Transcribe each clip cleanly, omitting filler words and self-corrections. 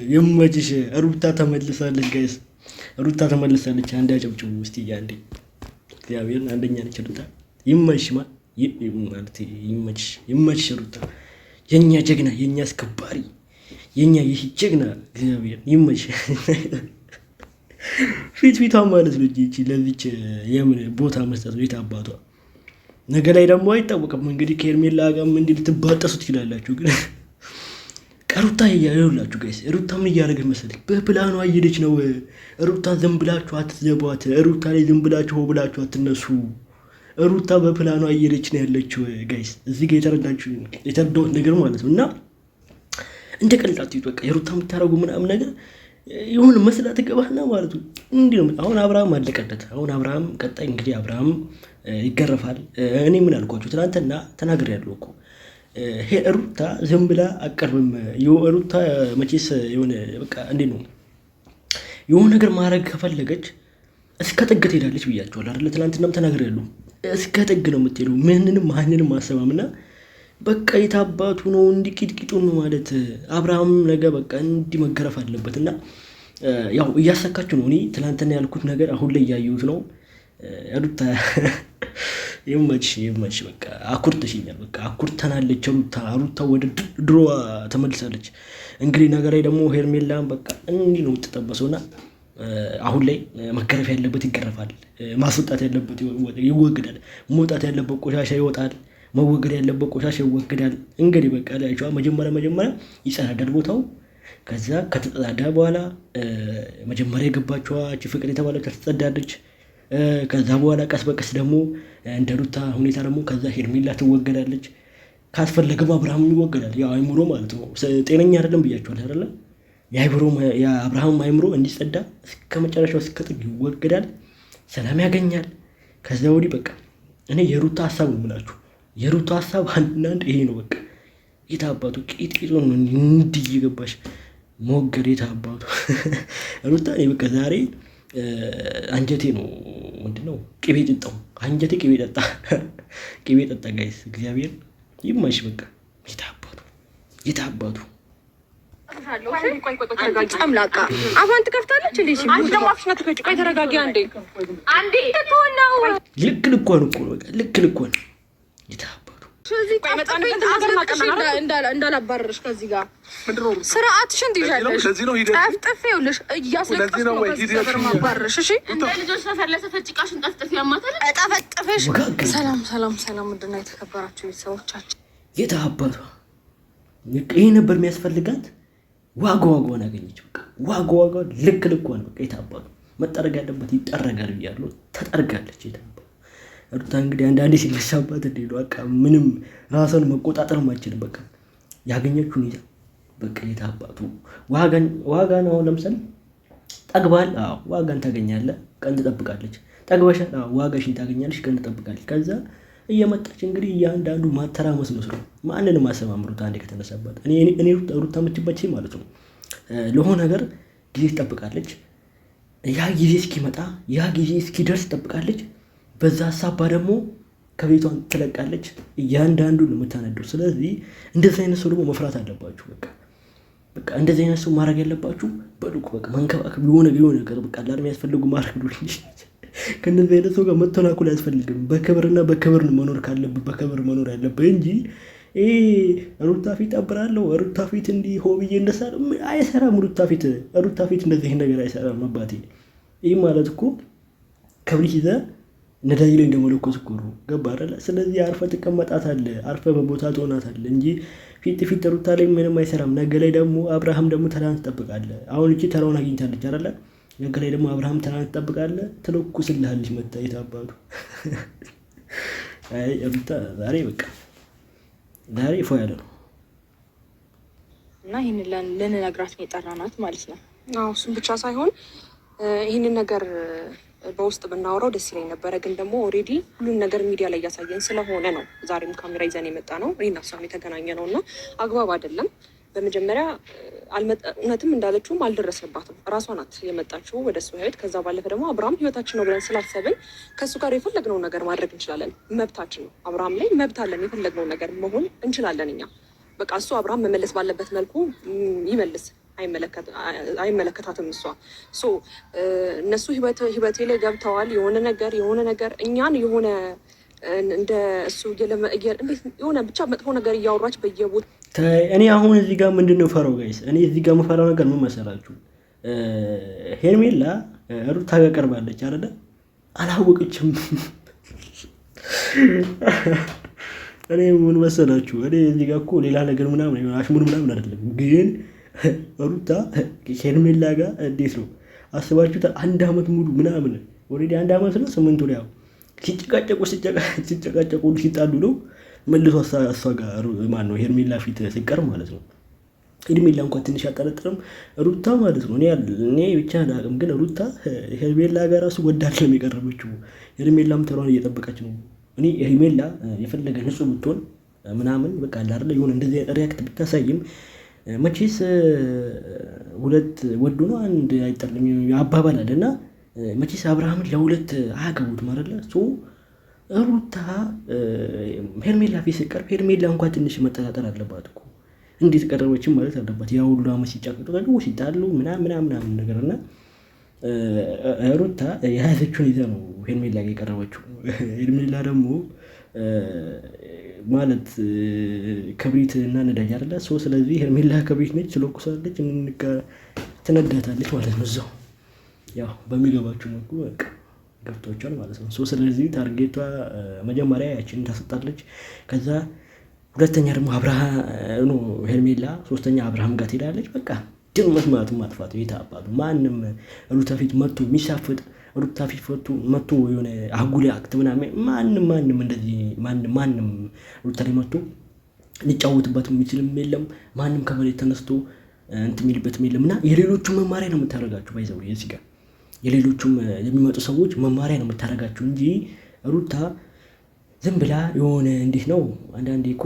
ይመችሽ ሩታ ተመልሳለች ጋይስ ሩታ ተመልሳለች አንድ ያጨብጭቡ እስቲ ያንዴ እግዚአብሔር አንደኛ ነች ሩታ ይመችሽ ማለት ይመችሽ ሩታ የኛ ጀግና የኛ አስከባሪ የኛ ይህ ጀግና እግዚአብሔር ይመችሽ ፊቷ ማለት ነው እቺ ለዚች የምን ቦታ መስጠት ቤት አባቷ ነገ ላይ ደግሞ አይታወቅም እንግዲህ ከኤርሜላ ጋርም እንዲህ ልትባጠሱ ትችላላችሁ ግን ሩታ ይያዩላችሁ ጋይስ ሩታ ምን እያደረገች መሰለኝ በፕላኑ እየሄደች ነው ሩታ ዝም ብላችሁ አትዘቧት ሩታ ላይ ዝም ብላችሁ ሆ ብላችሁ አትነሱ ሩታ በፕላኑ እየሄደች ነው ያለችው ጋይስ እዚህ ጋር የተረዳሁት ነገር ማለት ነው እና እንደ ቀልጣት በቃ የሩታ የምታረጉ ምናምን ነገር ይሁን መስላት ገባህና ማለት ነው እንዴ ነው አሁን አብርሃም አለቀለት አሁን አብርሃም ቀጣይ እንግዲህ አብርሃም ይገረፋል እኔ ምን አልኳችሁ ትናንትና ተናግሬያለሁ እኮ ሩታ ዝም ብላ አቀርብም ሩታ መቼስ የሆነ በቃ እንዴ ነው የሆነ ነገር ማድረግ ከፈለገች እስከ ጥግ ትሄዳለች ብያቸዋለሁ አይደል ትናንትናም ተናግሬያለሁ እስከ ጥግ ነው የምትሄደው ማንንም አሰማምና በቃ የታባቱ ነው እንዲቂጥቂጡን ማለት አብርሃም ነገ በቃ እንዲህ መገረፍ አለበት እና ያው እያሳካችሁ ነው እኔ ትናንትና ያልኩት ነገር አሁን ላይ እያየሁት ነው ሩታ ይመችሽ በቃ አኩርተሽኛል በቃ አኩርተናለች ሩታ ወደ ድሮ ተመልሳለች እንግዲህ ነገር ላይ ደግሞ ሄርሜላን በቃ እንዲህ ነው የምትጠበሰውና አሁን ላይ መገረፍ ያለበት ይገረፋል ማስወጣት ያለበት ይወገዳል መውጣት ያለበት ቆሻሻ ይወጣል መወገድ ያለበት ቆሻሻ ይወገዳል እንግዲህ በቃ ላይቷ መጀመሪያ ይጸዳዳል ቦታው ከዛ ከተጸዳዳ በኋላ መጀመሪያ የገባችዋ እቺ ፍቅር የተባለች ተጸዳዳለች ከዛ በኋላ ቀስ በቀስ ደግሞ እንደ ሩታ ሁኔታ ደግሞ ከዛ ሄርሜላ ትወገዳለች ካስፈለገም አብርሃም ይወገዳል ያው አይምሮ ማለት ነው ጤነኛ አይደለም ብያችኋል አይደለ የአብርሃም አይምሮ እንዲጸዳ እስከ መጨረሻው እስከ ጥግ ይወገዳል ሰላም ያገኛል ከዛ ወዲህ በቃ እኔ የሩታ ሐሳብ ነው የምላችሁ የሩታ ሐሳብ አንድ ይሄ ነው በቃ የታባቱ ቂጥቂጡን እንዲህ ይገባሽ ሞገድ የታባቱ ሩታ እኔ በቃ ዛሬ አንጀቴ ነው ምንድነው ቅቤ ጥጣው አንጀቴ ቅቤ ጠጣ ጋይስ እግዚአብሔር ይማሽ በቃ የታባቱ አምላካ አሁን ትከፍታለች እንዴ እሺ አንተ ደግሞ አፍሽና ትከጭ ቆይ ተረጋጊ አንዴ ተቆላው ልክ ልኮን የታባቱ ስለዚህ እንዳላባረርሽ ከዚህ ጋር ስርዓትሽን ትይዣለሽ ጠፍጥፌውልሽ እያስለቀስኩ ነው ከዚህ ማባረርሽ እሺ እንደ ልጆች ተፈለሰ ተጭቃሽን ጠፍጥፌ ያማታል ጠፍጥፌሽ ሰላም ምንድን ነው የተከበራችሁ ቤተሰቦቻችን የታባቱ ይሄ ነበር የሚያስፈልጋት ዋጋዋን አገኘች በቃ ዋጋዋ ልክ ልኳን በቃ የታባቱ መጠረግ ያለበት ይጠረጋል ብያለሁ ተጠርጋለች የታባቱ ሩታ እንግዲህ አንዳንዴ ሲነሳባት እንዴ በቃ ምንም ራስን መቆጣጠር ማይችልም በቃ ያገኘችውን ይዛ በቃ የታባቱ ዋጋ ነው ለምሳሌ ጠግባል ዋጋን ታገኛለህ ቀን ትጠብቃለች ጠግበሻል ዋጋሽን ታገኛለሽ ቀን ትጠብቃለች ከዛ እየመጣች እንግዲህ ያንዳንዱ ማተራመስ ነው ማንንም አሰማምሩት አንዴ ከተነሳባት እኔ ሩታ ምትበች ማለት ነው ለሆነ ነገር ጊዜ ትጠብቃለች ያ ጊዜ እስኪመጣ ያ ጊዜ እስኪደርስ ትጠብቃለች በዛ ሐሳባ ደግሞ ከቤቷን ትለቃለች እያንዳንዱን የምታነደው ስለዚህ እንደዚህ አይነት ሰው ደግሞ መፍራት አለባችሁ በቃ እንደዚህ አይነት ሰው ማድረግ ያለባችሁ በልኩ በቃ መንከባከብ የሆነ ነገር በቃ ላርም ያስፈልጉ ማድረግ ነው ከነዚህ አይነት ሰው ጋር መተናኩል ያስፈልግም በክብር መኖር ካለብህ በክብር መኖር ያለብህ እንጂ ሩታ ፊት አብራለሁ ሩታ ፊት እንዲህ ሆብዬ እንደሳለ አይሰራም ሩታ ፊት እንደዚህ ነገር አይሰራም አባቴ ይሄ ማለት እኮ ከብሪት ይዘ ነዳጅ ላይ እንደመለኮስ እኮ ነው ገባ አይደል ስለዚህ አርፈ ትቀመጣታለህ አርፈ በቦታ ትሆናታለህ እንጂ ፊት ሩታ ላይ ምንም አይሰራም ነገ ላይ ደግሞ አብርሃም ደግሞ ተራን ትጠብቃለህ አሁን እቺ ተራውን አግኝታለች አይደል ነገ ላይ ደግሞ አብርሃም ተራን ትጠብቃለህ ትለኩስልሃለች መጣየት አባቱ ሩታ ዛሬ በቃ ዛሬ ያለ ነው እና ይሄንን ለነግራች ነው የጠራናት ማለት ነው እሱም ብቻ ሳይሆን ይሄንን ነገር በውስጥ ብናወራው ደስ ይለኝ ነበረ ግን ደግሞ ኦሬዲ ሁሉን ነገር ሚዲያ ላይ ያሳየን ስለሆነ ነው ዛሬም ካሜራ ይዘን የመጣ ነው እኔና እሷም የተገናኘ ነውና አግባብ አይደለም በመጀመሪያ እውነትም እንዳለችውም አልደረስንባትም። ራሷ ናት የመጣችው ወደ እሱ ህይወት። ከዛ ባለፈ ደግሞ አብርሃም ህይወታችን ነው ብለን ስላሰብን ከእሱ ጋር የፈለግነውን ነገር ማድረግ እንችላለን። መብታችን ነው። አብርሃም ላይ መብት አለን። የፈለግነውን ነገር መሆን እንችላለን እኛ። በቃ እሱ አብርሃም መመለስ ባለበት መልኩ ይመልስ። አይመለከታትም እሷ። እነሱ ህይወቴ ላይ ገብተዋል። የሆነ ነገር እኛን የሆነ እንደ እሱ የሆነ ብቻ መጥፎ ነገር እያወራች በየቦታ እኔ አሁን እዚህ ጋር ምንድን ነው ፈራው ጋይስ? እኔ እዚህ ጋር የምፈራው ነገር ምን መሰላችሁ? ሄርሜላ ሩታ ጋር ቀርባለች አይደለ? አላወቀችም። እኔ ምን መሰላችሁ? እኔ እዚህ ጋር እኮ ሌላ ነገር ምናምን አሽሙር ምናምን አይደለም፣ ግን ሩታ ሄርሜላ ጋር እንዴት ነው አስባችሁታል? 1 ዓመት ሙሉ ምናምን ኦልሬዲ 1 ዓመት ነው 8 ወር ያው ሲጨቃጨቁ ሲጣሉ ነው መልሶ እሷ ጋር ማነው ሄርሜላ ፊት ሲቀር ማለት ነው። ሄርሜላ እንኳን ትንሽ አጠረጥርም ሩታ ማለት ነው። እኔ ብቻ አላውቅም፣ ግን ሩታ ሄርሜላ ጋር ራሱ ወዳድ ነው የቀረበችው። ሄርሜላም ተሯን እየጠበቀች ነው። እኔ ሄርሜላ የፈለገ ንጹህ ብትሆን ምናምን በቃ አይደለ የሆነ እንደዚህ ሪያክት ብታሳይም መቼስ ሁለት ወዶ ነው አንድ አይጠልም አባባል አለና መቼስ አብርሃምን ለሁለት አያገቡት ማለት ነው። ሩታ ሄርሜላ ፊት ሲቀርብ ሄርሜላ እንኳን ትንሽ መጠራጠር አለባት እኮ እንዴት ቀረበችም ማለት አለባት። ያ ሁሉ አመት ሲጫቀጡ ሲጣሉ ምናምን ነገር እና ሩታ የያዘችውን ይዛ ነው ሄርሜላ ጋር የቀረበችው። ሄርሜላ ደግሞ ማለት ክብሪት እና ነዳጅ አይደለ? ስለዚህ ሄርሜላ ክብሪት ነች፣ ስለኩሳለች፣ ትነዳታለች ማለት ነው። እዛው ያው በሚገባችሁ መልኩ ገብቷቸዋል ማለት ነው። ስለዚህ ታርጌቷ መጀመሪያ ያችን ታሰጣለች። ከዛ ሁለተኛ ደግሞ ሄርሜላ፣ ሶስተኛ አብርሃም ጋር ትሄዳለች። በቃ ድል መስማቱ ማጥፋቱ የታባሉ ማንም ሩታ ፊት መጥቶ የሚሳፍጥ ሩታ ፊት መጥቶ የሆነ አጉል አክት ምናምን ማንም እንደዚህ ማንም ሩታ ላይ መጥቶ ሊጫወትበት የሚችልም የለም። ማንም ከመሬት ተነስቶ እንትን የሚልበትም የለም እና የሌሎቹ መማሪያ ነው የምታደርጋችሁ። ባይዘው እዚህ ጋር የሌሎቹም የሚመጡ ሰዎች መማሪያ ነው የምታደርጋቸው እንጂ ሩታ ዝም ብላ የሆነ እንዴት ነው አንዳንዴ እኮ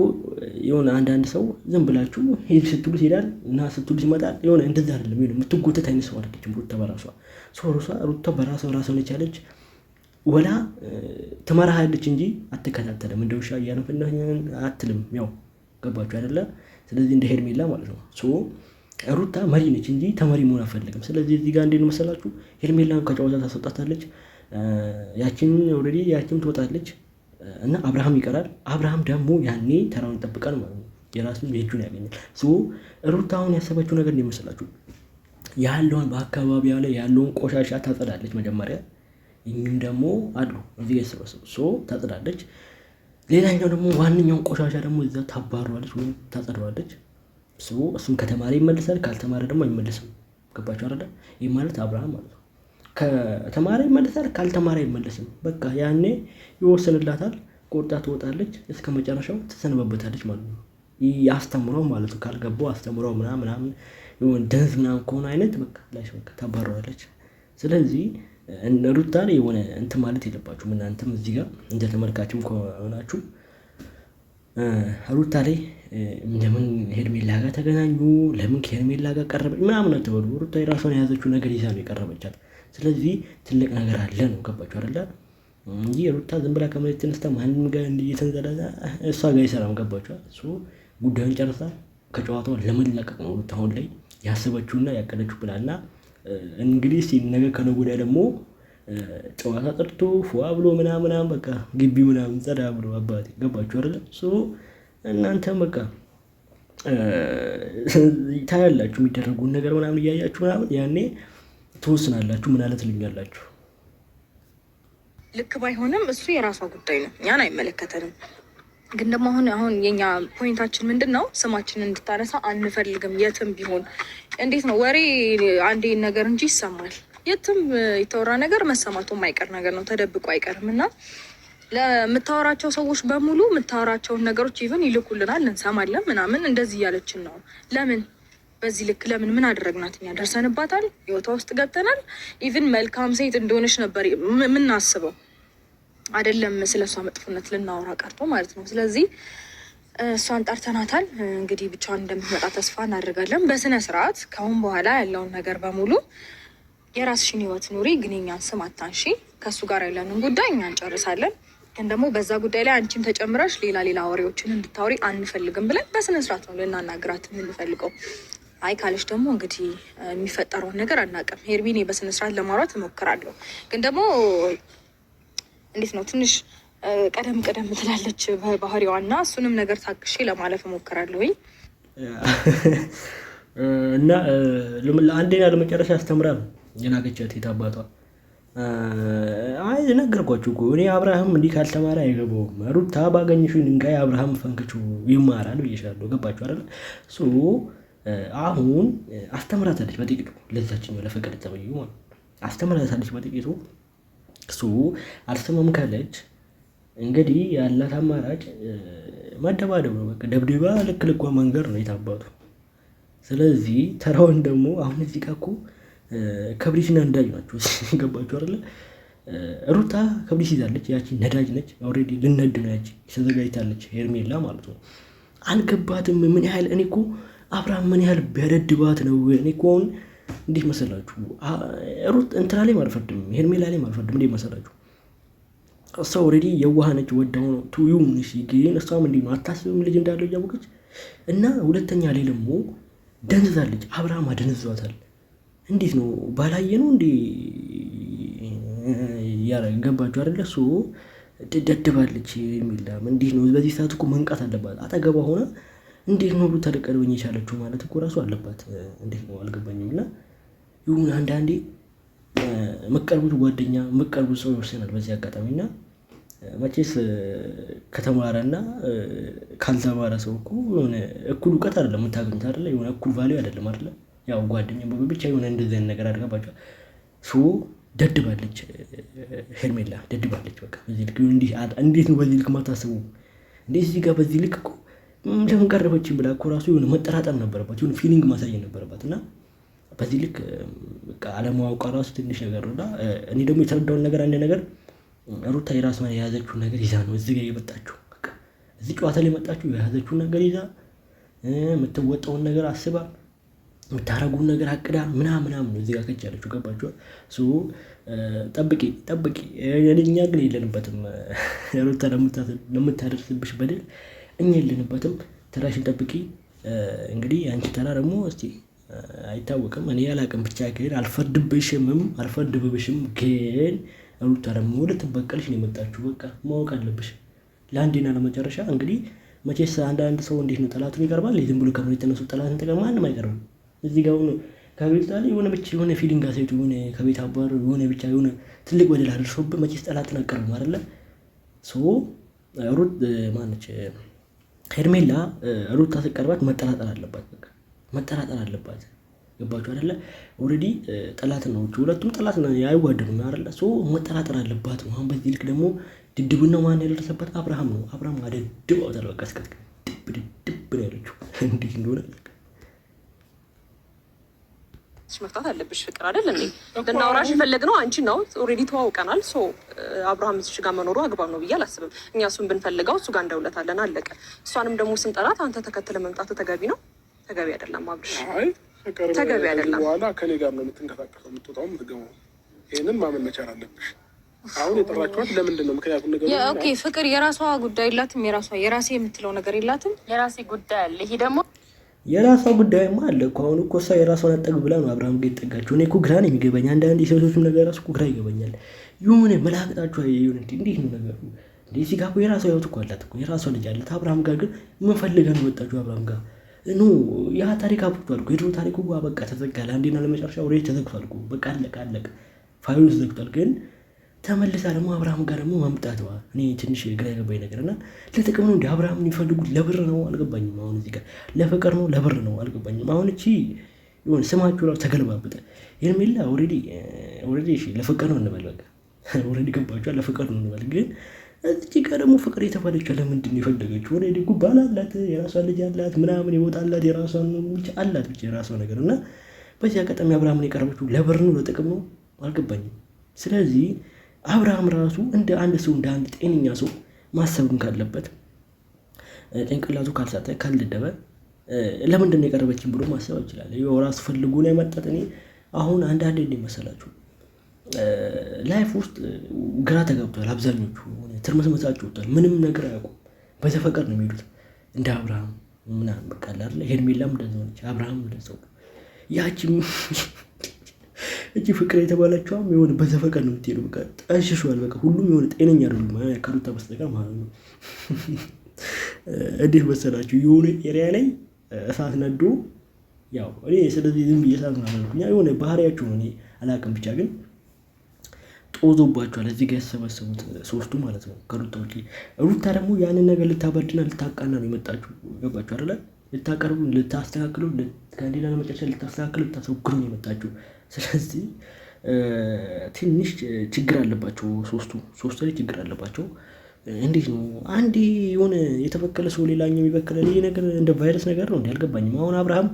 የሆነ አንዳንድ ሰው ዝም ብላችሁ ሄድ ስትሉ ይሄዳል እና ስትሉ ይመጣል። የሆነ እንደዛ አይደለም። የሆነ የምትጎተት አይነት ሰው አይደለችም ሩታ በራሷ። ሩታ ራሷን የቻለች ወላ ትመራሃለች እንጂ አትከታተልም። እንደ ውሻ እያነፈነህ አትልም። ያው ገባችሁ አይደለ? ስለዚህ እንደ ሄርሜላ ማለት ነው። ሩታ መሪ ነች እንጂ ተመሪ መሆን አትፈልግም። ስለዚህ እዚህ ጋር እንዴት ነው መሰላችሁ? ሄርሜላን ከጨዋታ ታስወጣታለች። ያችን ኦልሬዲ ያችን ትወጣለች እና አብርሃም ይቀራል። አብርሃም ደግሞ ያኔ ተራውን ይጠብቃል ማለት ነው። የራሱን የእጁን ያገኛል። ሩታ አሁን ያሰበችው ነገር እንዴት መሰላችሁ? ያለውን በአካባቢዋ ላይ ያለውን ቆሻሻ ታጸዳለች መጀመሪያ። ይህም ደግሞ አሉ እዚህ ጋር ሰበሰቡ ታጸዳለች። ሌላኛው ደግሞ ዋነኛውን ቆሻሻ ደግሞ እዛ ታባሯለች ወይም ታጸዳዋለች። እሱም ከተማረ ይመልሳል፣ ካልተማረ ደግሞ አይመልስም። ገባችሁ አይደለ? ይህ ማለት አብርሃም ማለት ነው። ከተማረ ይመልሳል፣ ካልተማረ አይመልስም። በቃ ያኔ ይወሰንላታል፣ ቆርጣ ትወጣለች፣ እስከ መጨረሻው ትሰነበበታለች ማለት ነው። ይህ አስተምረው ማለት ነው። ካልገባው አስተምረው ምናምን የሆነ ደንዝ ምናምን ከሆነ አይነት በቃ ላይ በቃ ታባረዋለች። ስለዚህ ሩታ ላይ የሆነ እንትን ማለት የለባችሁም እናንተም እዚህ ጋር እንደ ተመልካችም ከሆናችሁ ሩታ ላይ ለምን ሄርሜላ ጋር ተገናኙ፣ ለምን ከሄርሜላ ጋር ቀረበች ምናምን አትበሉ። ሩታ የራሷን የያዘችው ነገር ይዛ ነው የቀረበቻት። ስለዚህ ትልቅ ነገር አለ ነው። ገባችሁ አይደለ? እንጂ ሩታ ዝም ብላ ከመሬት ተነስታ ማንም ጋር እየተንዘላዛ እሷ ጋር ይሰራም። ገባችሁ? እሱ ጉዳዩን ጨርሳ ከጨዋታው ለመለቀቅ ነው ሩታ አሁን ላይ ያሰበችውና ያቀደችው ብላና እንግዲህ ነገ ከነገ ወዲያ ደግሞ ጨዋታ ጠርቶ ፏ ብሎ ምናምን በቃ ግቢ ምናምን ጸዳ ብሎ አባቴ። ገባችሁ አይደለ? እናንተም በቃ ታያላችሁ የሚደረጉን ነገር ምናምን እያያችሁ ምናምን ያኔ ትወስናላችሁ። ምን አለ ትልኛላችሁ። ልክ ባይሆንም እሱ የራሷ ጉዳይ ነው፣ እኛን አይመለከተንም። ግን ደግሞ አሁን የኛ ፖይንታችን ምንድን ነው? ስማችንን እንድታነሳ አንፈልግም። የትም ቢሆን እንዴት ነው ወሬ አንዴ ነገር እንጂ ይሰማል። የትም የተወራ ነገር መሰማቱ የማይቀር ነገር ነው፣ ተደብቆ አይቀርም። እና ለምታወራቸው ሰዎች በሙሉ የምታወራቸውን ነገሮች ኢቭን ይልኩልናል፣ እንሰማለን ምናምን። እንደዚህ እያለችን ነው። ለምን በዚህ ልክ ለምን ምን አደረግናት? እኛ ደርሰንባታል፣ ህይወቷ ውስጥ ገብተናል። ኢቭን መልካም ሴት እንደሆነች ነበር የምናስበው፣ አይደለም ስለ እሷ መጥፎነት ልናወራ ቀርቶ ማለት ነው። ስለዚህ እሷን ጠርተናታል። እንግዲህ ብቻዋን እንደምትመጣ ተስፋ እናደርጋለን። በስነ ስርዓት ከአሁን በኋላ ያለውን ነገር በሙሉ የራስሽን ህይወት ኑሪ፣ ግን የኛን ስም አታንሺ። ከእሱ ጋር ያለንን ጉዳይ እኛ እንጨርሳለን። ግን ደግሞ በዛ ጉዳይ ላይ አንቺም ተጨምረሽ ሌላ ወሬዎችን እንድታወሪ አንፈልግም ብለን በስነ ስርዓት ነው ልናናግራት የምንፈልገው። አይ ካለች ደግሞ እንግዲህ የሚፈጠረውን ነገር አናውቅም። ሄርቢኔ በስነ ስርዓት ለማውራት እሞክራለሁ። ግን ደግሞ እንዴት ነው ትንሽ ቀደም ትላለች በባህሪዋ እና እሱንም ነገር ታግሼ ለማለፍ እሞክራለሁኝ እና ለአንዴና ለመጨረሻ አስተምራ ነው የናገቻት የታባቷ። አይ ነገርኳችሁ እኮ እኔ አብርሃም እንዲህ ካልተማረ አይገባውም። ሩታ ባገኘሽው ድንጋይ አብርሃም ፈንክቹ ይማራል ብዬሻለሁ። ገባችሁ አይደለ? አሁን አስተምራታለች በጥቂቱ፣ ለዛችን ለፈቀደ ተበዩ ማለት አስተምራታለች በጥቂቱ። አልሰማም ካለች እንግዲህ ያላት አማራጭ መደባደብ ነው። በቃ ደብድባ ልክ መንገር ነው የታባቱ። ስለዚህ ተራውን ደግሞ አሁን እዚህ ጋር እኮ ከብሪትና ነዳጅ ናቸው። ገባችሁ አይደለ? ሩታ ከብሪት ይዛለች፣ ያቺ ነዳጅ ነች። ኦልሬዲ ልነድ ነው ያቺ ተዘጋጅታለች፣ ሄርሜላ ማለት ነው። አልገባትም ምን ያህል እኔ እኮ አብርሃም ምን ያህል ቢያደድባት ነው። እኔ እኮ አሁን እንዴት መሰላችሁ ሩት እንትና ላይ አልፈርድም፣ ሄርሜላ ላይ አልፈርድም። እንዴት መሰላችሁ እሷ ኦልሬዲ የዋህነች ወዳው ነው ቱዩም እሺ፣ ግን እሷም እንዴት ነው አታስብም ልጅ እንዳለው እያወቀች እና ሁለተኛ ላይ ደግሞ ደንዝዛለች። አብርሃም አደንዝዟታል። እንዴት ነው ባላየ ነው እንዴ ያረ ገባችሁ አይደለ? እሱ ደድባለች የሚላም እንዴት ነው በዚህ ሰዓት እኮ መንቃት አለባት። አጠገቧ ሆነ እንዴት ነው ሩታ ተቀርበኝ የቻለችው ማለት እኮ ራሱ አለባት። እንዴት ነው አልገባኝም። እና ይሁን አንዳንዴ መቀርቡት ጓደኛ መቀርቡት ሰው ይወሰናል በዚህ አጋጣሚ። እና መቼስ ከተማረና ካልተማረ ሰው እኮ የሆነ እኩል እውቀት አይደለም የምታገኙት አይደለ? የሆነ እኩል ቫልዩ አይደለም አይደለ? ያው ጓደኛ ብቻ የሆነ እንደዚህ አይነት ነገር አድርጋባቸው ደድባለች፣ ሄርሜላ ደድባለች። በቃ በዚህ ልክ እንዴት ነው በዚህ ልክ ማታስቡ? እንዴት እዚህ ጋር በዚህ ልክ እኮ ለምን ቀረበችኝ ብላ እኮ ራሱ የሆነ መጠራጠር ነበረባት፣ የሆነ ፊሊንግ ማሳየት ነበረባት። እና በዚህ ልክ በቃ አለማወቋ ራሱ ትንሽ ነገር ነው። እና እኔ ደግሞ የተረዳውን ነገር አንድ ነገር ሩታ የራሷን የያዘችውን ነገር ይዛ ነው እዚህ ጋር የመጣችው። በቃ እዚህ ጨዋታ ላይ የመጣችው የያዘችውን ነገር ይዛ የምትወጣውን ነገር አስባ የምታረጉን ነገር አቅዳ ምናምን ነው እዚህ ጋር ከች ያለችው። ገባችኋል? ጠብቂ እኛ ግን የለንበትም። ሩታ ለምታደርስብሽ በደል እኛ የለንበትም። ተራሽን ጠብቂ። እንግዲህ አንቺ ተራ ደግሞ እስቲ አይታወቅም፣ እኔ ያላቅም። ብቻ ግን አልፈርድብሽም። ግን ሩታ ደግሞ ልትበቀልሽ ነው የመጣችሁ። በቃ ማወቅ አለብሽ ለአንዴና ለመጨረሻ። እንግዲህ መቼስ አንዳንድ ሰው እንዴት ነው ጠላቱን ይቀርባል። ዝም ብሎ ከምን የተነሱ ጠላትን ተቀር ማንም አይቀርም። እዚህ ጋር ከቤት ላይ የሆነ ብቻ የሆነ ፊሊንግ አሳይቱ የሆነ ከቤት አባሩ የሆነ ብቻ የሆነ ትልቅ በደል አድርሶብህ መቼስ ጠላትን አቀርብ አይደለ? ሩት ማነች ሄርሜላ ሩታ ስትቀርባት መጠራጠር አለባት። በቃ መጠራጠር አለባት። ገባችሁ አይደለ? ኦልሬዲ ጠላት ነው፣ ሁለቱም ጠላት ነው፣ አይዋደዱም አይደለ? መጠራጠር አለባት። አሁን በዚህ ልክ ደግሞ ድድብና ማን ያደረሰበት አብርሃም ነው። አብርሃም አደድበውታል። በቃ እስከ ድብ ነው ያለችው። እንዴት እንደሆነ መፍታት አለብሽ። ፍቅር አይደል እንዴ? ልናወራሽ የፈለግነው አንቺ ነው። ኦልሬዲ ተዋውቀናል። አብርሃም እዚህ ጋር መኖሩ አግባብ ነው ብዬ አላስብም። እኛ እሱን ብንፈልገው እሱ ጋር እንደውለታለን፣ አለቀ። እሷንም ደግሞ ስንጠራት አንተ ተከትለ መምጣቱ ተገቢ ነው? ተገቢ አይደለም አብርሽ፣ ተገቢ አይደለም። በኋላ ከኔ ጋር ነው የምትንቀሳቀሰው፣ የምትወጣው፣ የምትገባው። ይህንን ማመን መቻል አለብሽ። አሁን የጠራችኋት ለምንድን ነው? ምክንያቱም ነገር ኦኬ፣ ፍቅር የራሷ ጉዳይ የላትም? የራሴ የምትለው ነገር የላትም? የራሴ ጉዳይ አለ። ይሄ ደግሞ የራሷ ጉዳይማ አለ እኮ። አሁን እኮ እሷ የራሷን አጠግ ብላ ነው አብርሃም ጋር የተጠጋችው። እኔ እኮ ግራ ነው የሚገባኝ አንዳንድ የሴቶችም ነገር ራሱ እኮ ግራ ይገባኛል። የሆነ መላቅጣችሁ ይሁን እንዴት ነው ነገሩ? እዚህ ጋር እኮ የራሷ ህይወት እኮ አላት እኮ፣ የራሷ ልጅ አላት። አብርሃም ጋር ግን ምን ፈልጋ ነው የወጣችሁ? አብርሃም ጋር ያ ታሪክ አብቅቷል እኮ። የድሮ ታሪኩ በቃ ተዘጋ። ለአንዴና ለመጨረሻ ወሬ ተዘግቷል እኮ። በቃ አለቀ፣ ፋይሉ ተዘግቷል። ግን ተመልሳ ደግሞ አብርሃም ጋር ደግሞ መምጣትዋ እኔ ትንሽ ግራ የገባኝ ነገር እና ለጥቅም ነው እንዲ አብርሃም የሚፈልጉት ለብር ነው አልገባኝም። አሁን እዚህ ጋር ለፍቅር ነው ለብር ነው አልገባኝም። አሁን እቺ የሆነ ስማችሁ ራሱ ተገለባበጠ። ሄርሜላ ኦልሬዲ ለፍቅር ነው እንበል፣ በቃ ኦልሬዲ ገባችኋል፣ ለፍቅር ነው እንበል። ግን እዚህ ጋር ደግሞ ፍቅር የተባለችው ለምንድን ነው የፈለገችው? ኦልሬዲ ጉባል አላት፣ የራሷ ልጅ አላት፣ ምናምን ይወጣላት፣ የራሷ ብቻ አላት፣ ብቻ የራሷ ነገር እና በዚህ አጋጣሚ አብርሃምን የቀረበችው ለብር ነው ለጥቅም ነው አልገባኝም። ስለዚህ አብርሃም ራሱ እንደ አንድ ሰው እንደ አንድ ጤነኛ ሰው ማሰብም ካለበት ጭንቅላቱ ካልሳተ ካልደደበ ለምንድን ነው የቀረበችን ብሎ ማሰብ ይችላል። ይኸው ራሱ ፈልጎ ነው የመጣት። እኔ አሁን አንዳንዴ እንደመሰላችሁ ላይፍ ውስጥ ግራ ተገብቷል። አብዛኞቹ ትርምስምሳቸው ወጥቷል። ምንም ነገር አያውቁም። በዘፈቀድ ነው የሚሄዱት። እንደ አብርሃም ምናምን በቃ አይደለ? ሄርሜላም እንደዛ ነች፣ አብርሃም እንደዛው። ያቺም እቺ ፍቅር የተባለችውም የሆነ በዘፈቀድ ነው የምትሄዱ። በቃ ጠሽሿል። በቃ ሁሉም የሆነ ጤነኛ አይደሉም ከሩታ በስተቀር ማለት ነው። እንዴት መሰላችሁ? የሆነ ኤሪያ ላይ እሳት ነዶ ያው እኔ ስለዚህ ዝም ብዬ እሳት ምናምን የሆነ ባህሪያቸው ነው እኔ አላውቅም። ብቻ ግን ጦዞባቸዋል። እዚህ ጋር ያሰበሰቡት ሶስቱ ማለት ነው ከሩታ ውጪ። ሩታ ደግሞ ያንን ነገር ልታበርድና ልታቃና ነው የመጣችሁ። ገባችሁ አይደለ? ልታቀርቡ፣ ልታስተካክሉ፣ ከሌላ ለመጨረሻ ልታስተካክሉ፣ ልታስወግዱ ነው የመጣችሁ። ስለዚህ ትንሽ ችግር አለባቸው ሶስቱ ላይ ችግር አለባቸው። እንዴት ነው አንዴ የሆነ የተበከለ ሰው ሌላኛው የሚበከለ ይሄ ነገር እንደ ቫይረስ ነገር ነው እንዴ? አልገባኝም። አሁን አብርሃም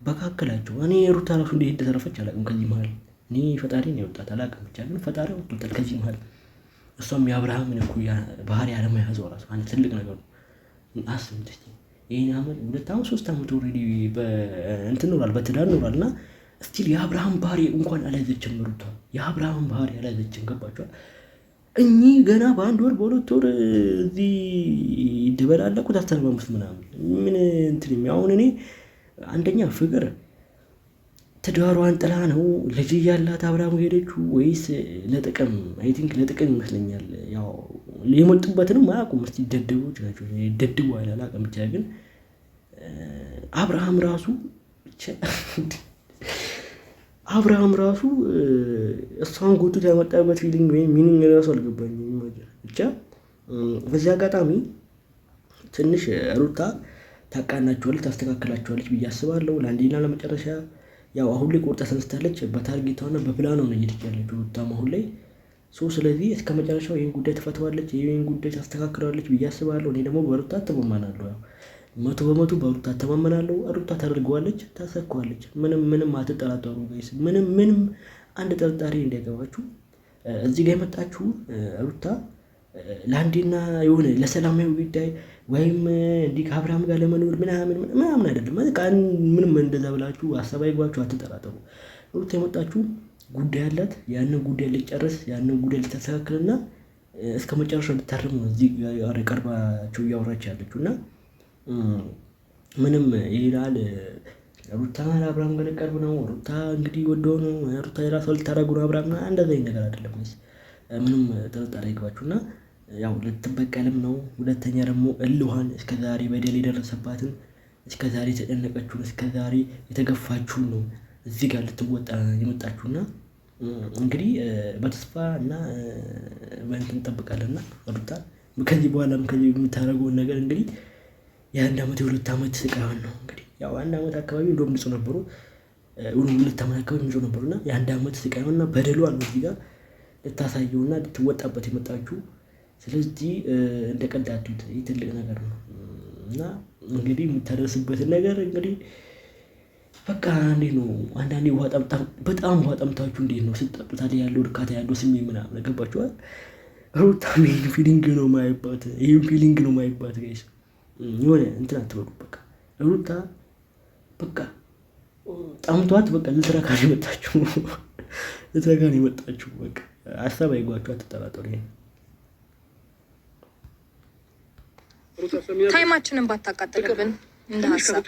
በካከላቸው እኔ ሩታ ራሱ እንዴት እንደተረፈች አላውቅም። ከዚህ መሀል እኔ ፈጣሪ ነው ያወጣት አላውቅም። ብቻ ግን ፈጣሪ ወጥቷል ከዚህ መሀል። እሷም የአብርሃምን እኮ ባህሪ አለመያዘው ራሱ አንድ ትልቅ ነገር ነው። አስቡት እስኪ ይሄን አመት 2 ዓመት 3 ዓመት ኦልሬዲ በእንትን ኖሯል፣ በትዳር ኖሯል እና ስቲል የአብርሃም ባህሪ እንኳን አልያዘችም ሩታ። የአብርሃም ባህሪ አልያዘችም። ገባችኋል? እኚህ ገና በ1 ወር በ2 ወር እዚህ ይደበላለቁት አስተርማሙት ምናምን ምን እንትን አሁን እኔ አንደኛ ፍቅር ትዳሯን ጥላ ነው ልጅ እያላት አብርሃም ሄደችው ወይስ ለጥቅም? አይ ቲንክ ለጥቅም ይመስለኛል። ያው የመጡበትንም አያውቁም። እስኪ ደደቦች ናቸው። ደድቡ አላውቅም። ብቻ ግን አብርሃም ራሱ እሷን ጎትቶ ያመጣበት ፊሊንግ ወይም ሚኒንግ ራሱ አልገባኝም። ብቻ በዚህ አጋጣሚ ትንሽ ሩታ ታቃናቸዋለች፣ ታስተካክላቸዋለች ብዬ አስባለሁ። ለአንዴና ለመጨረሻ ያው አሁን ላይ ቆርጣ ተነስታለች። በታርጌቷና በፕላኗ ነው እየሄደች ያለችው ሩታም አሁን ላይ። ስለዚህ እስከ መጨረሻው ይህን ጉዳይ ትፈተዋለች፣ ይህን ጉዳይ ታስተካክለዋለች ብዬ አስባለሁ። እኔ ደግሞ በሩታ እተማመናለሁ። ያው 100% በሩታ እተማመናለሁ። ሩታ ታደርገዋለች፣ ታሳካዋለች። ምንም አትጠራጠሩ ጋይስ። ምንም አንድ ጥርጣሬ እንዳይገባችሁ። እዚህ ጋር የመጣችሁ ሩታ ለአንዴና የሆነ ለሰላማዊ ጉዳይ ወይም እንዲህ ከአብርሃም ጋር ለመኖር ምናምን አይደለም። ምንም እንደዛ ብላችሁ ሀሳብ አይግባችሁ፣ አትጠራጠሩ። ሩታ የመጣችሁ ጉዳይ አላት። ያንን ጉዳይ ልጨርስ፣ ያንን ጉዳይ ልታስተካክልና እስከ መጨረሻው ልታርም ነው እዚህ ቀርባቸው እያወራች ያለችው እና ምንም ይላል ሩታ አብርሃም ጋር ልቀርብ ነው፣ ሩታ እንግዲህ ወደው ነው፣ ሩታ የራሷ ልታደርጉ ነው አብርሃም እንደዛ ነገር አይደለም። ምንም ጥርጣሬ አይግባችሁና ያው ልትበቀልም ነው። ሁለተኛ ደግሞ እልዋን እስከዛሬ በደል የደረሰባትን እስከዛሬ የተጨነቀችውን እስከዛሬ የተገፋችውን ነው እዚህ ጋር ልትወጣ የመጣችሁና እንግዲህ በተስፋ እና በእንትን እንጠብቃለንና ሩታ ከዚህ በኋላም ከዚህ የምታደርገውን ነገር እንግዲህ የ1 ዓመት የ2 ዓመት ስቃዩን ነው እንግዲህ ያው 1 ዓመት አካባቢ እንደውም ንጹህ ነበሩ፣ 2 ዓመት አካባቢ ንጹህ ነበሩና የ1 ዓመት ስቃዩና በደሏን ነው እዚህ ጋር ልታሳየውና ልትወጣበት የመጣችሁ። ስለዚህ እንደ ቀልድ አትዩት። ይህ ትልቅ ነገር ነው እና እንግዲህ የምታደርስበትን ነገር እንግዲህ በቃ እንዴት ነው አንዳንዴ በጣም ውሃ ጠምታችሁ እንዴት ነው ስትጠጡት ያለው እርካታ ያለው ስሜት ምናምን ገባችኋል? ሩታ ይህን ፊሊንግ ነው ማይባት ጋይስ። የሆነ እንትን አትበሉ። በቃ ሩታ በቃ ጠምቷት በቃ ልትረካ ነው የመጣችሁ። በቃ ሀሳብ አይጓችሁ፣ አትጠራጠሩ። ይሄ ታይማችንን ባታቃጥልብን እንደ ሀሳብ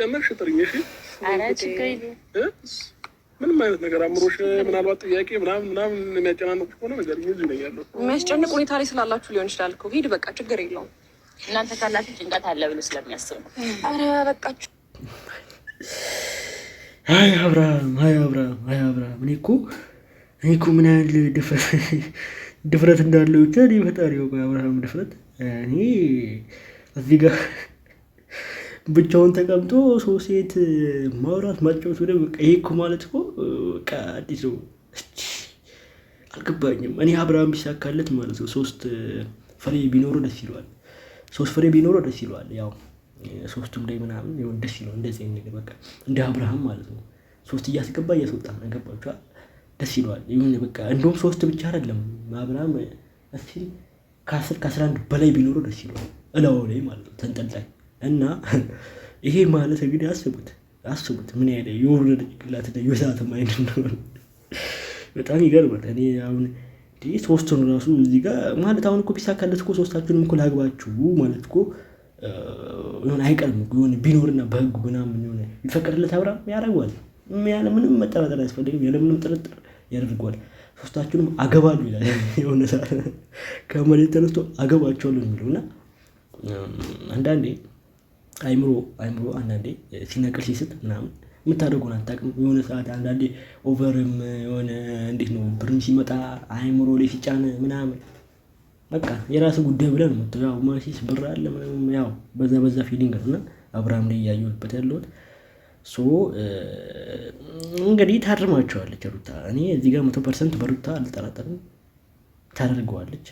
ምንም አይነት ነገር አምሮሽ ምናልባት ጥያቄ ምናምን የሚያጨናንቁ ከሆነ ነገር ይዙ ነው ያለው። የሚያስጨንቅ ሁኔታ ላይ ስላላችሁ ሊሆን ይችላል እኮ። ሂድ በቃ ችግር የለውም። እናንተ ካላችሁ ጭንቀት አለ ብሎ ስለሚያስብ ነው። ኧረ በቃችሁ። አይ አብርሃም እኔ እኮ ምን ያህል ድፍረት እንዳለው ብቻ እኔ ፈጣሪ ያውቃል። አብርሃም ድፍረት እኔ እዚህ ጋር ብቻውን ተቀምጦ 3 ሴት ማውራት ማጫወት ወደ በቃ ይሄ እኮ ማለት እኮ በቃ አዲስ ነው። አልገባኝም። እኔ አብርሃም ቢሳካለት ማለት ነው 3 ፍሬ ቢኖሩ ደስ ይለዋል። 3 ፍሬ ቢኖሩ ደስ ይለዋል። ያው 3ቱም ላይ ምናምን ይሁን ደስ ይለዋል። እንደዚህ አይነት ነገር በቃ እንደ አብርሃም ማለት ነው 3 እያስገባ እያስወጣ ነው። ገባችኋል? ደስ ይለዋል። ይሁን በቃ እንደውም 3 ብቻ አይደለም አብርሃም እስቲ ከ10 ከ11 በላይ ቢኖሩ ደስ ይለዋል። እላው ላይ ማለት ነው ተንጠልጣይ እና ይሄ ማለት እንግዲህ አስቡት ምን ያለ የወረደ ጭንቅላትና የሰዓት ማይንድ እንደሆነ በጣም ይገርማል። እኔ አሁን ሶስቱን ራሱ እዚህ ጋር ማለት አሁን እኮ ቢሳካለት እኮ ሶስታችሁንም እኮ ላግባችሁ ማለት እኮ የሆነ አይቀርም የሆነ ቢኖርና በህጉ ምናምን የሆነ ይፈቀድለት አብርሃም ያደርገዋል። ያለ ምንም መጠራጠር አያስፈልግም። ያለ ምንም ጥርጥር ያደርገዋል። ሶስታችሁንም አገባሉ ይላል የሆነ ሰዓት ከመሬት ተነስቶ አገባቸዋለሁ የሚለው እና አንዳንዴ አይምሮ አንዳንዴ ሲነቅል ሲስት ምናምን የምታደርጉን አታውቅም። የሆነ ሰዓት አንዳንዴ ኦቨርም የሆነ እንዴት ነው ብርም ሲመጣ አይምሮ ላይ ሲጫን ምናምን በቃ የራስ ጉዳይ ብለን ነው የምትለው። ያው ማሲስ ብር አለ ምናምን ያው በዛ ፊሊንግ ነው እና አብርሃም ላይ እያየሁበት ያለሁት እንግዲህ ታርማቸዋለች ሩታ። እኔ እዚህ ጋር 100% በሩታ አልጠራጠርም። ታደርገዋለች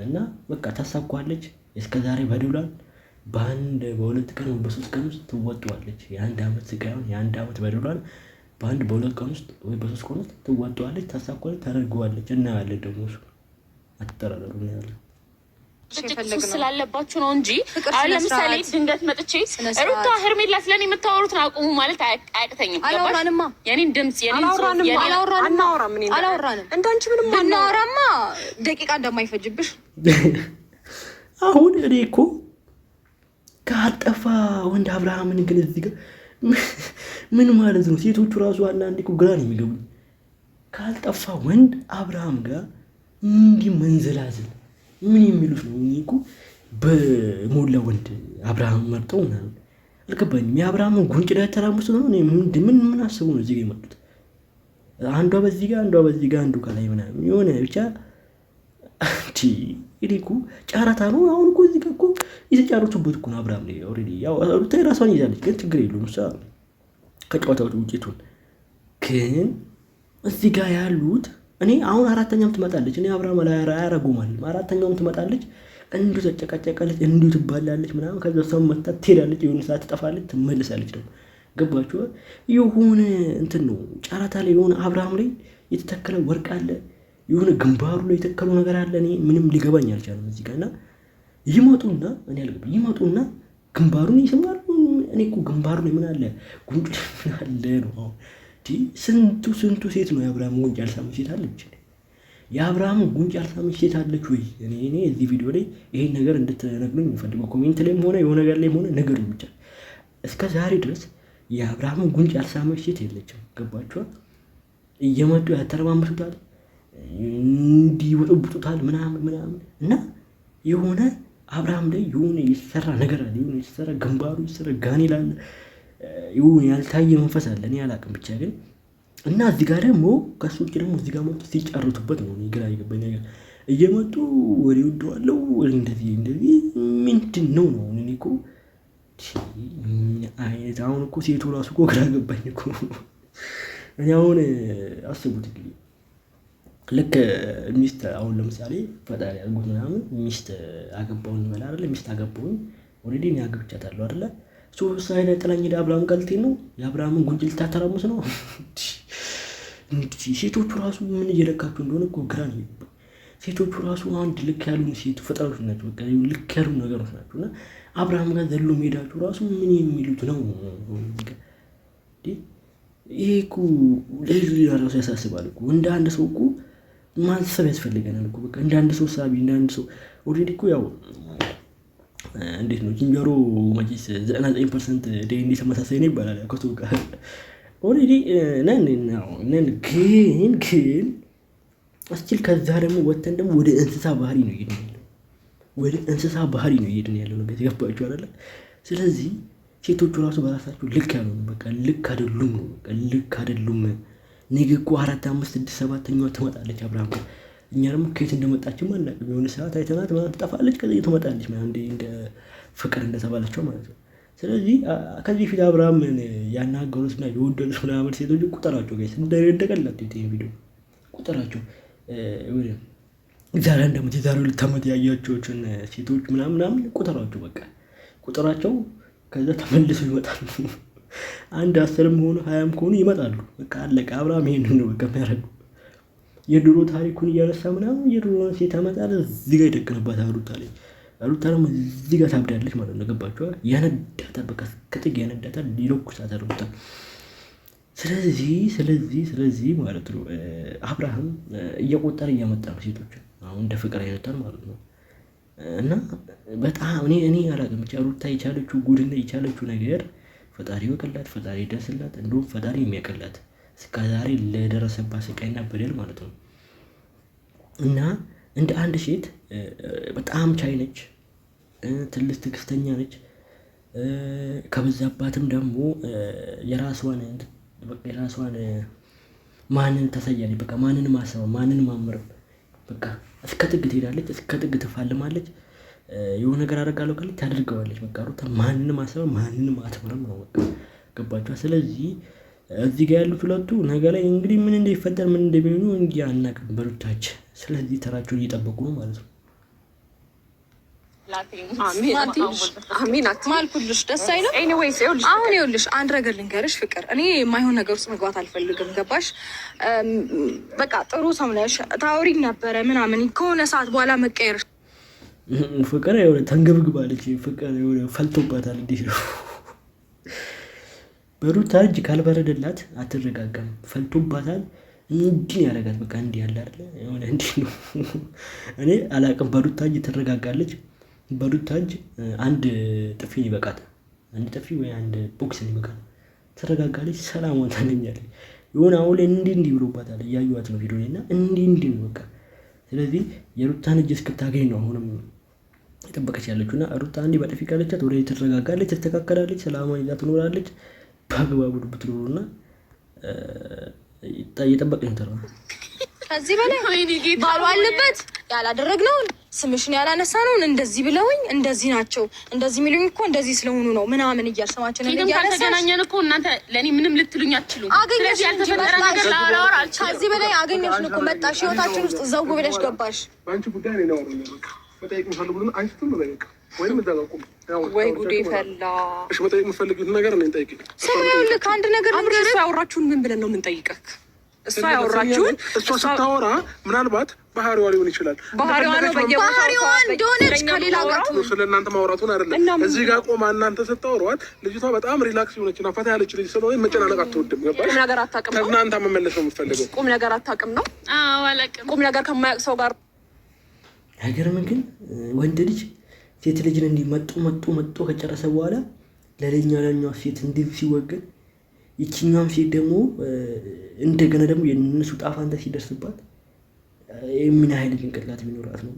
እና በቃ ታሳኳለች። እስከዛሬ በደውላል በአንድ በሁለት ቀን በሶስት ቀን ውስጥ ትወጣዋለች። የአንድ ዓመት ስቃዩን የአንድ ዓመት በደውላል በአንድ በሁለት ቀን ውስጥ ወይ በሶስት ቀን ውስጥ ትወጣዋለች፣ ታሳኳለች፣ ታደርገዋለች። እናያለን ደግሞ እሱ አትጠራጠሩ ነው ያለው። ስላለባችሁ ነው እንጂ አሁን ለምሳሌ ድንገት መጥቼ ሩታ ሄርሜላ ስለኔ የምታወሩትን አቁሙ ማለት አያቅተኝም። አላወራንማ የኔን ድምጽ አላወራንም። እንዳንቺ ምንም ብናወራማ ደቂቃ እንደማይፈጅብሽ አሁን እኔ እኮ ካልጠፋ ወንድ አብርሃምን ግን እዚህ ጋር ምን ማለት ነው? ሴቶቹ ራሱ አንዳንዴ እኮ ግራ ነው የሚገቡኝ። ካልጠፋ ወንድ አብርሃም ጋር እንዲህ መንዘላዘል ምን የሚሉት ነው? እኔ እኮ በሞላ ወንድ አብርሃም መርጠው ምናምን አልገባኝም። የአብርሃምን ጉንጭ ላይ ያተራሙስ ነው። ምን አስቡ ነው እዚህ ጋር የመጡት? አንዷ በዚህ ጋር አንዱ ከላይ ምናምን የሆነ ብቻ እኔ እኮ ጨረታ ነው። አሁን እኮ እዚህ ጋር እኮ የተጫረቱበት እኮ ነው አብርሃም ላይ ኦልሬዲ ያው ሩታ የራሷን ይዛለች፣ ግን ችግር የለውም እሷ ከጨዋታው ውጤቱን ግን እዚህ ጋር ያሉት እኔ አሁን አራተኛም ትመጣለች። እኔ አብርሃም ላይ አያረጉም ማለት አራተኛውም ትመጣለች፣ እንዲሁ ተጨቃጨቃለች፣ እንዲሁ ትባላለች ምናምን። ከዛ ሰው መጣ ትሄዳለች፣ የሆነ ሰዓት ትጠፋለች፣ ትመለሳለች ደግሞ ገባችሁ? የሆነ እንትን ነው ጨረታ ላይ የሆነ አብርሃም ላይ የተተከለ ወርቅ አለ፣ የሆነ ግንባሩ ላይ የተከሉ ነገር አለ። እኔ ምንም ሊገባኝ አልቻለም እዚህ ጋር እና ይመጡና እኔ አልገባኝ ይመጡና ግንባሩን ይስማሉ። እኔ እኮ ግንባሩ ላይ ምን አለ ጉንጭ ምን አለ ነው ስንቱ ሴት ነው የአብርሃም ጉንጭ ያልሳመች ሴት አለች? የአብርሃም ጉንጭ ያልሳመች ሴት አለች ወይ? እኔ እዚህ ቪዲዮ ላይ ይሄን ነገር እንድትነግሩኝ የሚፈልገው ኮሜንት ላይም ሆነ የሆነ ነገር ላይም ሆነ ነገሩኝ ብቻ። እስከ ዛሬ ድረስ የአብርሃም ጉንጭ ያልሳመች ሴት የለችም። ገባችኋል? እየመጡ ያተረማምሱታል፣ እንዲወጡታል ምናምን እና የሆነ አብርሃም ላይ የሆነ የተሰራ ነገር አለ፣ የሆነ የተሰራ ግንባሩ የተሰራ ጋኔል አለ፣ ይሁን ያልታየ መንፈስ አለ። እኔ አላውቅም ብቻ ግን እና እዚህ ጋር ደግሞ ከሱ ውጭ ደግሞ እዚህ ጋር መጡ ሲጫሩትበት ነው ግራ የገባኝ ነገር። እየመጡ ወሬ ወደዋለው ወሬ እንደዚህ ምንድን ነው እኔ እኮ አይነት አሁን እኮ ሴቱ ራሱ እኮ ግራ ገባኝ እኮ። እኔ አሁን አስቡት እንግዲህ ልክ ሚስት አሁን ለምሳሌ ፈጣሪ አድርጎት ምናምን ሚስት አገባውን እንበል አይደለ? ሚስት አገባውን ኦልሬዲ እኔ አግብቻታለሁ አይደለ? ሶስት አይነት ጥላኝ ሄደ አብርሃም ቀልቴ ነው የአብርሃምን ጉንጭ ልታተራሙስ ነው። ሴቶቹ ራሱ ምን እየለካችሁ እንደሆነ እኮ ግራ ነው የሚገባኝ። ሴቶቹ ራሱ አንድ ልክ ያሉ ሴት ፍጥረቶች ናቸው፣ በቃ ልክ ያሉ ነገሮች ናቸው። እና አብርሃም ጋር ዘሎ ሜዳችሁ ራሱ ምን የሚሉት ነው? ይሄ እኮ ሌላ ራሱ ያሳስባል እኮ። እንደ አንድ ሰው እኮ ማሰብ ያስፈልገናል እኮ። በቃ እንደ አንድ ሰው ሳቢ፣ እንደ አንድ ሰው ኦልሬዲ እኮ ያው እንዴት ነው ዝንጀሮ መቼስ 99% ዲኤንኤ ተመሳሳይ ነው ይባላል ከሰው ጋር ኦልሬዲ ነን። ግን እስቲል ከዛ ደግሞ ወተን ደግሞ ወደ እንስሳ ባህሪ ነው እየሄድን ያለው ነገር ገባችሁ አይደለ? ስለዚህ ሴቶቹ ራሱ በራሳቸው ልክ ያሉ ነው። በቃ ልክ አይደሉም። ነገ እኮ 4 5 6 7ኛዋ ትመጣለች አብርሃም ጋር። እኛ ደግሞ ከየት እንደመጣችም አናውቅም። የሆነ ሰዓት አይተናት ምናምን ትጠፋለች፣ ከዚህ ትመጣለች ምናምን እንደ ፍቅር እንደተባለችው ማለት ነው። ስለዚህ ከዚህ ፊት አብርሃምን ያናገሩትና የወደዱት ምናምን ሴቶች ቁጠራቸው ጋይስ እንደቀላችሁ ቪዲዮ ቁጠራቸው። ዛሬ እንደምት የዛሬ 2 ዓመት ያያቸውን ሴቶች ምናምን ቁጠራቸው፣ በቃ ቁጠራቸው። ከዛ ተመልሰው ይመጣሉ። 1 10 ሆኑ 20 ከሆኑ ይመጣሉ። በቃ አለቀ። አብርሃም ይሄንን ነው በቃ የሚያደርገው። የድሮ ታሪኩን እያነሳ ምናምን የድሮ ሴት አመጣለ እዚህ ጋር ይደቅንባታል ሩታ ላይ። ሩታ ደግሞ እዚህ ጋር ታብዳለች ማለት ነው። ገባችኋ? ያነዳታል፣ በቃ ከጥግ ያነዳታል፣ ይለኩሳታል ሩታ። ስለዚህ ማለት ነው አብርሃም እየቆጠረ እያመጣ ነው ሴቶችን አሁን እንደ ፍቅር አይነታል ማለት ነው። እና በጣም እኔ አላውቅም ብቻ ሩታ የቻለችው ጉድና የቻለችው ነገር ፈጣሪ ወቀላት፣ ፈጣሪ ደስላት፣ እንዲሁም ፈጣሪ የሚያቀላት እስከዛሬ ለደረሰባት ስቃይና በደል ማለት ነው። እና እንደ አንድ ሴት በጣም ቻይ ነች፣ ትልቅ ትዕግስተኛ ነች። ከበዛባትም ደግሞ የራሷን ማንን ተሰያለች። በቃ ማንን ማሰብ ማንን ማምረም በቃ እስከ ጥግ ትሄዳለች፣ እስከ ጥግ ትፋልማለች። የሆነ ነገር አደርጋለሁ ካለች ታደርገዋለች። በቃ ሩታ ማንንም ማሰብ ማንንም አትምርም ነው በቃ ገባችኋ? ስለዚህ እዚህ ጋር ያሉት ሁለቱ ነገ ላይ እንግዲህ ምን እንደሚፈጠር ምን እንደሚሆኑ እንጂ አናውቅም በሩታች። ስለዚህ ተራቸውን እየጠበቁ ነው ማለት ነው። ማልኩልሽ ደስ አይልም። አሁን ይኸውልሽ አንድ ነገር ልንገርሽ ፍቅር፣ እኔ የማይሆን ነገር ውስጥ መግባት አልፈልግም። ገባሽ? በቃ ጥሩ ሰው ነሽ፣ ታውሪኝ ነበረ ምናምን ከሆነ ሰዓት በኋላ መቀየር ፍቅር የሆነ ተንገብግባለች። ፍቅር የሆነ ፈልቶባታል። እንዴት ነው በሩታ እጅ ካልበረደላት አትረጋጋም። ፈልቶባታል። እንዲህ ያደርጋት በቃ እንዲህ ያለ አይደለ የሆነ እንዲህ ነው። እኔ አላውቅም። በሩታ እጅ ትረጋጋለች። በሩታ እጅ አንድ ጥፊ ይበቃት፣ አንድ ጥፊ ወይ አንድ ቦክስ ይበቃት። ትረጋጋለች፣ ሰላሟን ታገኛለች። የሆነ አሁን ላይ እንዲህ ብሎባታል። እያዩዋት ነው ቪዲዮ ላይ እና እንዲህ ነው በቃ። ስለዚህ የሩታን እጅ እስክታገኝ ነው አሁንም የጠበቀች ያለችው እና ሩታ አንዴ በጥፊ ካለቻት ወደ ትረጋጋለች፣ ትስተካከላለች፣ ሰላሟን ይዛ ትኖራለች። በአግባቡ ብትኖሩና እየጠበቀች ነው ተራ ከዚህ በላይ ባሉ አለበት ያላደረግነውን ስምሽን ያላነሳነውን እንደዚህ ብለውኝ እንደዚህ ናቸው እንደዚህ የሚሉኝ እኮ እንደዚህ ስለሆኑ ነው ምናምን እያልሽ ስማችን እያነሳሽ ተገናኘን እኮ እናንተ ለኔ ምንም ልትሉኝ አትችሉም። ስለዚህ ያልተፈጠረ ነገር ላወራ አልችልም። ከዚህ በላይ አገኘሽን እኮ መጣሽ፣ ህይወታችን ውስጥ ዘው ብለሽ ገባሽ። ባንቺ ጉዳይ ነው ነው መጠየቅ የምፈልጉት አንቺ ትም በቃ ወይም እንደዛቁም ወይ ጉዴ ፈላ። እሺ መጠየቅ የምፈልጉት ነገር ነው ጠይቂ። ሰማዩን ከአንድ ነገር ነው እሱ ያወራችሁን ምን ብለን ነው የምንጠይቀህ? እሷ ያወራችሁን እሷ ስታወራ ምናልባት ባህሪዋ ሊሆን ይችላል። ባህሪዋ ነው ባህሪዋ እንደሆነች ከሌላ ጋር ስለ እናንተ ማውራቱን አይደለም። እዚህ ጋር ቆማ እናንተ ስታወሯት ልጅቷ በጣም ሪላክስ የሆነች እና ፈታ ያለች ልጅ ስለሆነ መጨናነቅ አትወድም። ገባሽ? ቁም ነገር አታውቅም ነው እናንተ መመለስ ነው የምትፈልገው። ቁም ነገር አታውቅም ነው። አዎ አላውቅም። ቁም ነገር ከማያውቅ ሰው ጋር አይገርምም? ግን ወንድ ልጅ ሴት ልጅን እንዲህ መጡ ከጨረሰ በኋላ ለኛው ሴት እንዲህ ሲወገድ ይችኛውም ሴት ደግሞ እንደገና ደግሞ የነሱ ጣፋንታ ሲደርስባት ምን ያህል ጭንቅላት ቢኖራት ነው?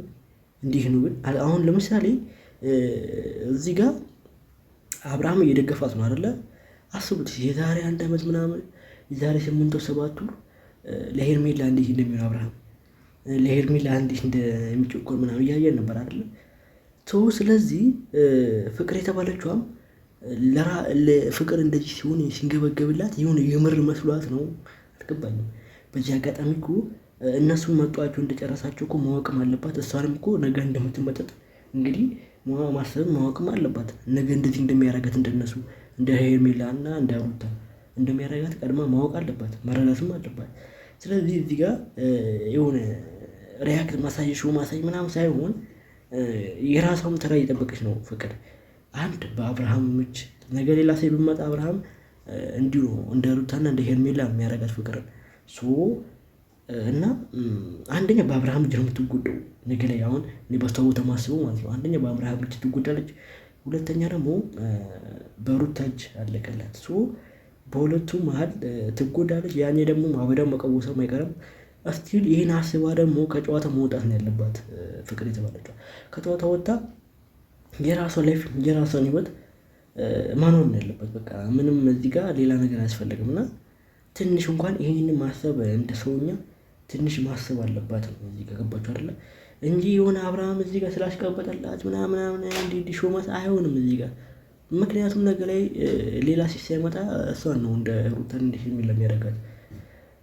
እንዲህ ነው። ግን አሁን ለምሳሌ እዚህ ጋር አብርሃም እየደገፋት ነው አይደለ? አስቡት የዛሬ 1 ዓመት ምናምን የዛሬ 8 ወር 7 ወር ለሄርሜላ እንዲህ እንደሚሆን አብርሃም ለሄርሜላ እንዲህ እንደሚጮኮር ምናምን እያየን ነበር አይደለ? ስለዚህ ፍቅር የተባለችዋም ለፍቅር እንደዚህ ሲሆን ሲንገበገብላት የሆነ የምር መስሏት ነው። አልገባኝም። በዚህ አጋጣሚ እኮ እነሱን መጧቸው እንደጨረሳቸው እኮ ማወቅም አለባት። እሷንም እኮ ነገ እንደምትመጠጥ እንግዲህ ማሰብ ማወቅም አለባት። ነገ እንደዚህ እንደሚያረጋት እንደነሱ እንደ ሄርሜላ እና እንደ ሩታ እንደሚያረጋት ቀድማ ማወቅ አለባት፣ መረዳትም አለባት። ስለዚህ እዚህ ጋር የሆነ ሪያክት ማሳየሽ ማሳይ ምናምን ሳይሆን የራሷም ተራ እየጠበቀች ነው ፍቅር። አንድ በአብርሃም እጅ ነገ ሌላ ሰው ቢመጣ አብርሃም እንዲሁ እንደ ሩታና እንደ ሄርሜላ የሚያረጋት ፍቅርን እና አንደኛ በአብርሃም እጅ ነው የምትጎዳው ነገ ላይ። አሁን እኔ በስተው ተማስበው ማለት ነው። አንደኛ በአብርሃም እጅ ትጎዳለች፣ ሁለተኛ ደግሞ በሩታ እጅ አለቀላት። በሁለቱ መሀል ትጎዳለች። ያኔ ደግሞ ማበዳው መቀወሰው አይቀርም። እስቲል ይሄን አስባ ደግሞ ከጨዋታ መውጣት ነው ያለባት ፍቅር የተባለችው። ከጨዋታ ወጣ የራሷ ላይፍ የራሷን ህይወት ማኖር ነው ያለበት። በቃ ምንም እዚህ ጋር ሌላ ነገር አያስፈልግም። እና ትንሽ እንኳን ይሄንን ማሰብ እንደ ሰውኛ ትንሽ ማሰብ አለባት ነው እዚህ ጋር ገባችሁ አይደለ? እንጂ የሆነ አብርሃም እዚህ ጋር ስላሽቀበጠላት ምናምን እንዲህ ሾመት አይሆንም እዚህ ጋር። ምክንያቱም ነገ ላይ ሌላ ሴት ሳይመጣ እሷን ነው እንደ ሩታን እንዲህ የሚል ለሚያደርጋት።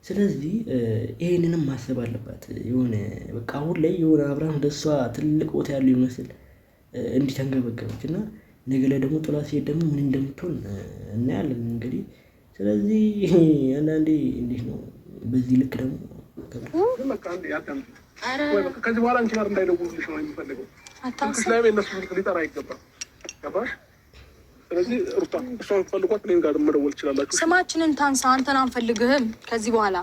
ስለዚህ ይሄንንም ማሰብ አለባት። የሆነ በቃ አሁን ላይ የሆነ አብርሃም ለእሷ ትልቅ ቦታ ያለው ይመስል እንዲህ ተንገበገበች እና ነገ ላይ ደግሞ ጥላ ሲሄድ ደግሞ ምን እንደምትሆን እናያለን እንግዲህ። ስለዚህ አንዳንዴ እንዴት ነው በዚህ ልክ ደግሞ ከዚህ በኋላ አንቺ ጋር እንዳይደውልልሽ ነው የሚፈልገው። ስልክሽ ላይ የእነሱ ስልክ ሊጠራ አይገባም። ገባሽ? ስለዚህ ሩታ እሷን ፈልጓት እኔን ጋር መደወል ትችላላችሁ። ስማችንን ታንሳ፣ አንተን አንፈልግህም ከዚህ በኋላ።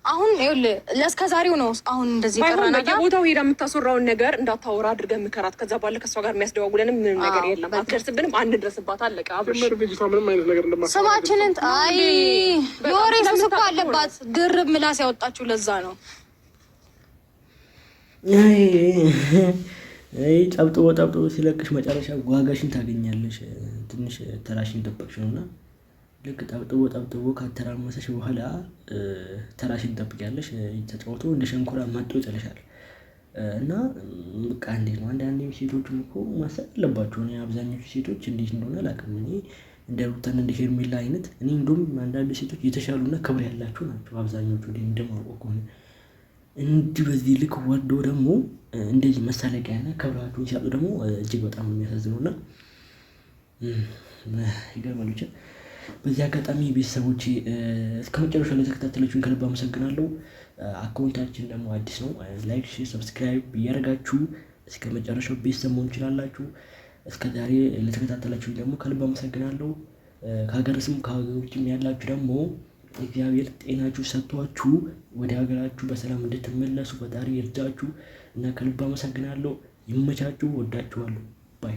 አሁን ይኸውልህ ለእስከ ዛሬው ነው። አሁን እንደዚህ ቀራና የቦታው ሄዳ የምታስወራውን ነገር እንዳታወራ አድርገን ምከራት። ከዛ ባለ ከእሷ ጋር የሚያስደዋውለንም ምንም ነገር የለም። አትደርስብንም፣ አንድረስባት። አለቀ። አብሽ ምንም አይነት ነገር እንደማትሰማ ስማችንን አይ የወሬ ሱስ እኮ አለባት። ድርብ ምላስ ያወጣችሁ ለዛ ነው። ጠብጥቦ ሲለቅሽ መጨረሻ ዋጋሽን ታገኛለሽ። ትንሽ ተራሽን ጠበቅሽ ነውና ልክ ጠብጥቦ ካተራመሰሽ በኋላ ተራሽን ጠብቂያለሽ። ተጫውቶ እንደ ሸንኮራ ማጦ ይጥልሻል። እና በቃ እንዴት ነው አንዳንዴ ሴቶችም እኮ ማሰብ አለባቸው። እኔ አብዛኞቹ ሴቶች እንዴት እንደሆነ አላውቅም። እኔ እንደ ሩታና እንደ ሄርሜላ አይነት እኔ እንደውም አንዳንድ ሴቶች የተሻሉና ክብር ያላቸው ናቸው አብዛኞቹ እንደማውቀው ከሆነ። እንዲህ በዚህ ልክ ወርዶ ደግሞ እንደዚህ መሳለቂያና ክብራቸውን ሲያጡ ደግሞ እጅግ በጣም የሚያሳዝነው እና ይገርማል። ብቻ በዚህ አጋጣሚ ቤተሰቦች እስከ መጨረሻ ላይ ተከታተላችሁን ከልብ አመሰግናለሁ። አካውንታችን ደግሞ አዲስ ነው። ላይክ፣ ሼር፣ ሰብስክራይብ እያደረጋችሁ እስከ መጨረሻው ቤተሰብ መሆን ትችላላችሁ። እስከ ዛሬ ለተከታተላችሁን ደግሞ ከልብ አመሰግናለሁ። ከሀገር ስም ከሀገር ውጭም ያላችሁ ደግሞ እግዚአብሔር ጤናችሁ ሰጥቷችሁ ወደ ሀገራችሁ በሰላም እንድትመለሱ ፈጣሪ ይርዳችሁ እና ከልብ አመሰግናለሁ። ይመቻችሁ። ወዳችኋለሁ። ባይ